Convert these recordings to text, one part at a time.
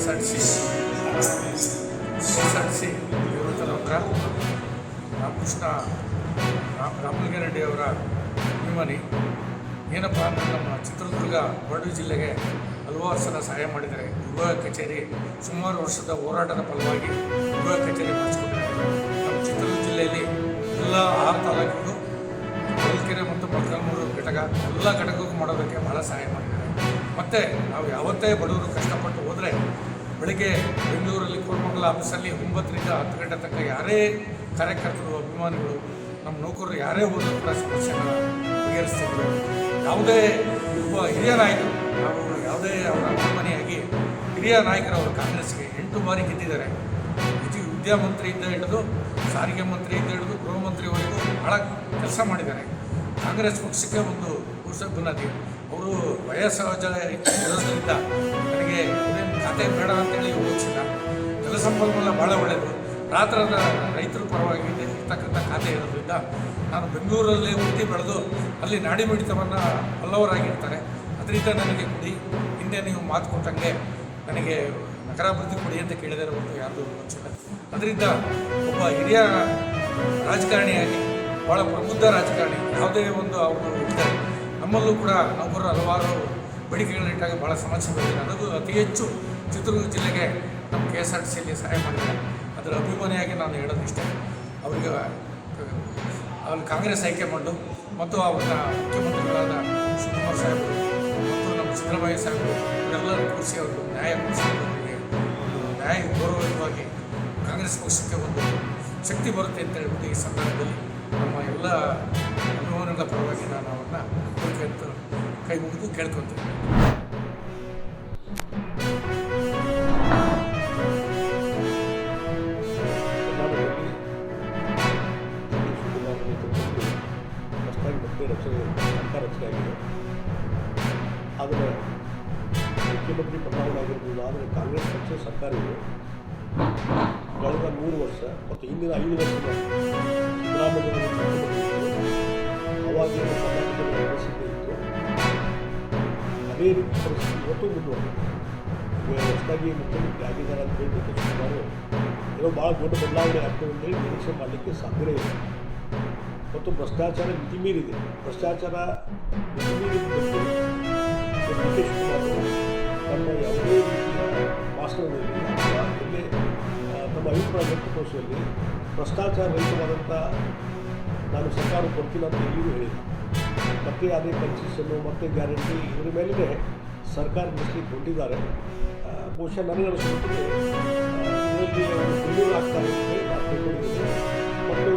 KSRTC ನಿವೃತ್ತರಾದ Ramakrishna Ramalinga Reddy ಅವರ ಅಭಿಮಾನಿ. ಏನಪ್ಪ ಅಂದರೆ ನಮ್ಮ ಚಿತ್ರದುರ್ಗ ಬರಡು ಜಿಲ್ಲೆಗೆ ಹಲವಾರು ಸಲ ಸಹಾಯ ಮಾಡಿದ್ದಾರೆ. ವಿಭಾಗ ಕಚೇರಿ ಸುಮಾರು ವರ್ಷದ ಹೋರಾಟದ ಫಲವಾಗಿ ವಿಭಾಗ ಕಚೇರಿ ಮಾಡಿಸ್ಕೊಂಡಿದ್ದಾರೆ. ನಮ್ಮ ಚಿತ್ರದುರ್ಗ ಜಿಲ್ಲೆಯಲ್ಲಿ ಎಲ್ಲ 6 ತಾಲೂಕಿಗೂ ಹೊಳಲ್ಕೆರೆ ಮತ್ತು ಮೊಳಕಾಲ್ಮೂರು ಘಟಕ ಎಲ್ಲ ಘಟಕಕ್ಕೂ ಮಾಡೋದಕ್ಕೆ ಭಾಳ ಸಹಾಯ ಮಾಡಿದ್ದಾರೆ. ಮತ್ತು ನಾವು ಯಾವತ್ತೇ ಬಡವರು ಕಷ್ಟಪಟ್ಟು ಹೋದರೆ ಬೆಳಗ್ಗೆ ಬೆಂಗಳೂರಲ್ಲಿ ಕೋರಮಂಗಲ ಆಫೀಸಲ್ಲಿ 9 ರಿಂದ 10 ಗಂಟೆ ತನಕ ಯಾರೇ ಕಾರ್ಯಕರ್ತರು, ಅಭಿಮಾನಿಗಳು, ನಮ್ಮ ನೌಕರರು ಯಾರೇ ಹೋದರೂ ಕೂಡ ಸಮಸ್ಯೆನ ಬಗೆಹರಿಸ್ತಿದ್ರು. ಯಾವುದೇ ಒಬ್ಬ ಹಿರಿಯ ನಾಯಕರು, ನಾವು ಯಾವುದೇ ಅವರ ಅಭಿಮಾನಿಯಾಗಿ ಹಿರಿಯ ನಾಯಕರವರು ಕಾಂಗ್ರೆಸ್ಗೆ 8 ಬಾರಿ ಗೆದ್ದಿದ್ದಾರೆ. ವಿದ್ಯಾಮಂತ್ರಿಯಿಂದ ಹಿಡಿದು ಸಾರಿಗೆ ಮಂತ್ರಿಯಿಂದ ಹಿಡಿದು ಗೃಹ ಮಂತ್ರಿವರೆಗೂ ಭಾಳ ಕೆಲಸ ಮಾಡಿದ್ದಾರೆ. ಕಾಂಗ್ರೆಸ್ ಪಕ್ಷಕ್ಕೆ ಒಂದು ಬುನಾದಿ. ಅವರು ವಯಸ್ಸಹಜ ಇರೋದ್ರಿಂದ ನನಗೆ ಅವರೇನು ಖಾತೆ ಬೇಡ ಅಂತೇಳಿ ಯೋಚಿಸಿಲ್ಲ. ಜಲಸಂಪನ್ಮೂಲ ಭಾಳ ಒಳ್ಳೆಯದು. ರಾತ್ರದ ರೈತರ ಪರವಾಗಿ ಇರ್ತಕ್ಕಂಥ ಖಾತೆ ಇರೋದ್ರಿಂದ ನಾನು ಬೆಂಗಳೂರಲ್ಲಿ ಹುಟ್ಟಿ ಬೆಳೆದು ಅಲ್ಲಿ ನಾಡಿ ಮಿಡಿತವನ್ನು ಬಲ್ಲವರಾಗಿರ್ತಾರೆ. ಅದರಿಂದ ನನಗೆ ಕೊಡಿ, ಹಿಂದೆ ನೀವು ಮಾತು ಕೊಟ್ಟಂಗೆ ನನಗೆ ನಗರಾಭಿವೃದ್ಧಿ ಕೊಡಿ ಅಂತ ಕೇಳಿದರೆ ಒಂದು ಯಾರ್ದು ಯೋಚಿಸಿಲ್ಲ. ಅದರಿಂದ ಒಬ್ಬ ಹಿರಿಯ ರಾಜಕಾರಣಿಯಾಗಿ, ಭಾಳ ಪ್ರಬುದ್ಧ ರಾಜಕಾರಣಿ, ಯಾವುದೇ ಒಂದು ಅವರು ಇರ್ತಾರೆ. ನಮ್ಮಲ್ಲೂ ಕೂಡ ನೌಕರರು ಹಲವಾರು ಬೇಡಿಕೆಗಳನ್ನಿಟ್ಟಾಗ ಭಾಳ ಸಮಸ್ಯೆ ಬಂದಿದೆ. ಅದಕ್ಕೂ ಅತಿ ಹೆಚ್ಚು ಚಿತ್ರದುರ್ಗ ಜಿಲ್ಲೆಗೆ ನಮ್ಮ KSRTCಯಲ್ಲಿ ಸಹಾಯ ಮಾಡಿದ್ದಾರೆ. ಅದರ ಅಭಿಮಾನಿಯಾಗಿ ನಾನು ಹೇಳೋದಿಷ್ಟೇ, ಅವರಿಗೆ ಅಲ್ಲಿ ಕಾಂಗ್ರೆಸ್ ಹೈಕಮಾಂಡು ಮತ್ತು ಅವ್ರನ್ನ ಮುಖ್ಯಮಂತ್ರಿಗಳಾದ ಶಿವಕುಮಾರ್ ಸಾಹೇಬರು ಮತ್ತು ನಮ್ಮ ಸಿದ್ದರಾಮಯ್ಯ ಸಾಹೇಬರು ಇವರೆಲ್ಲರೂ ಕೂರಿಸಿ ಅವರು ನ್ಯಾಯ ಕೊಡಿಸೋರಿಗೆ ನ್ಯಾಯ ಗೌರವವಾಗಿ ಕಾಂಗ್ರೆಸ್ ಪಕ್ಷಕ್ಕೆ ಒಂದು ಶಕ್ತಿ ಬರುತ್ತೆ ಅಂತ ಹೇಳ್ಬಿಟ್ಟು ಈ ಸಂದರ್ಭದಲ್ಲಿ ನಮ್ಮ ಎಲ್ಲ ಅಭಿಮಾನಿಗಳ ಪರವಾಗಿ ನಾನು ಅವ್ರನ್ನ ಕೈ ಮುಗಿದು ಕೇಳ್ಕೊತೀನಿ. ಸರ್ಕಾರ ರಚನೆ ಆಗಿದೆ. ಆದರೆ ಮುಖ್ಯಮಂತ್ರಿ ಬದಲಾವಣೆಯಾಗಿರ್ಬೋದು. ಆದರೆ ಕಾಂಗ್ರೆಸ್ ಪಕ್ಷ ಸರ್ಕಾರ ಇದೆ. ಕಳೆದ 3 ವರ್ಷ ಮತ್ತು ಹಿಂದಿನ 5 ವರ್ಷದ ಸಿದ್ದರಾಮಯ್ಯ ಅವಾಗ ಕರ್ನಾಟಕದ ಪರಿಸ್ಥಿತಿ ಇತ್ತು. ಅದೇ ರೀತಿ ಪರಿಸ್ಥಿತಿ ಇವತ್ತು ಮುಂದುವರೆದಿದೆ. ಹೊಸದಾಗಿ ಮುಖ್ಯಮಂತ್ರಿ ಆಗಿದ್ದಾರೆ ಅಂತ ಹೇಳ್ಬಿಟ್ಟು ಸುಮಾರು ಏನೋ ಭಾಳ ದೊಡ್ಡ ಬದಲಾವಣೆ ಆಗ್ತದೆ ಅಂತೇಳಿ ನಿರೀಕ್ಷೆ ಮಾಡಲಿಕ್ಕೆ ಸಾಧ್ಯವೇ ಇಲ್ಲ. ಮತ್ತು ಭ್ರಷ್ಟಾಚಾರ ಮಿತಿ ಮೀರಿದೆ. ಭ್ರಷ್ಟಾಚಾರ ಮಿತಿ ಮೀರಿದ್ದಕ್ಕೆ ಡಿ.ಕೆ. ಶಿವಕುಮಾರ್ ತಮ್ಮ ಯಾವುದೇ ರೀತಿಯ ಭಾಷಣದಲ್ಲಿ ಅಥವಾ ಎಲ್ಲೇ ತಮ್ಮ ಅಭಿಪ್ರಾಯ ವ್ಯಕ್ತಪಡಿಸುವಲ್ಲಿ ಭ್ರಷ್ಟಾಚಾರ ರಹಿತವಾದಂಥ ನಾನು ಸರ್ಕಾರ ಕೊಡ್ತೀನಿ ಅಂತ ಎಲ್ಲಿಯೂ ಹೇಳಿಲ್ಲ. ಮತ್ತೆ ಅದೇ ಕನ್ಸೆಷನ್ನು ಮತ್ತು ಗ್ಯಾರಂಟಿ ಇದರ ಮೇಲೇ ಸರ್ಕಾರ ನಡೆಸಲಿಕ್ಕೆ ಹೊಂದಿದ್ದಾರೆ. ಬಹುಶಃ ನನಗನ್ನಿಸುತ್ತೆ ಇದರಲ್ಲಿ ಅವರು ಬೆಂಗಳೂರು ಆಗ್ತಾರೆ ಅಂತ ಹೇಳಿ ನಾನು ತಿಳ್ಕೊಂಡಿದ್ದೇನೆ. ಮತ್ತು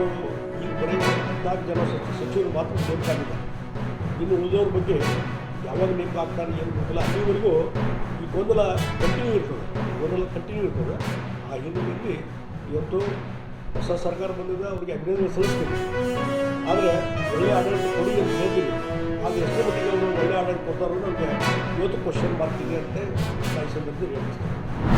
ಈಗ ಬರೀ 14 ಜನ ಸಚಿವರು ಮಾತ್ರ ನೇಮಕ ಆಗಿದ್ದಾರೆ. ಇನ್ನು ಉಳಿದವ್ರ ಬಗ್ಗೆ ಯಾವಾಗ ನೇಮಕ ಆಗ್ತಾರೆ ಏನು ಗೊತ್ತಿಲ್ಲ. ಅಲ್ಲಿವರೆಗೂ ಈ ಗೊಂದಲ ಕಂಟಿನ್ಯೂ ಇರ್ತದೆ. ಆ ಹಿನ್ನೆಲೆಯಲ್ಲಿ ಇವತ್ತು ಹೊಸ ಸರ್ಕಾರ ಬಂದಿದೆ, ಅವರಿಗೆ ಅಭಿನಂದನೆ ಸಲ್ಲಿಸ್ತೀವಿ. ಆದರೆ ಒಳ್ಳೆಯ ಆಡಳಿತ ಕೊಡಿ ಅಂತ ಹೇಳ್ತೀವಿ. ಆದರೆ ಎಷ್ಟೇ ಮಟ್ಟಿಗೆ ಅವರು ಒಳ್ಳೆಯ ಆಡಳಿತ ಕೊಡ್ತಾರೋ ನಮಗೆ ಇವತ್ತು ಕ್ವಶನ್ ಮಾಡ್ತೀವಿ ಅಂತ ಈ ಸಂದರ್ಭದಲ್ಲಿ ಹೇಳ್ತೀನಿ.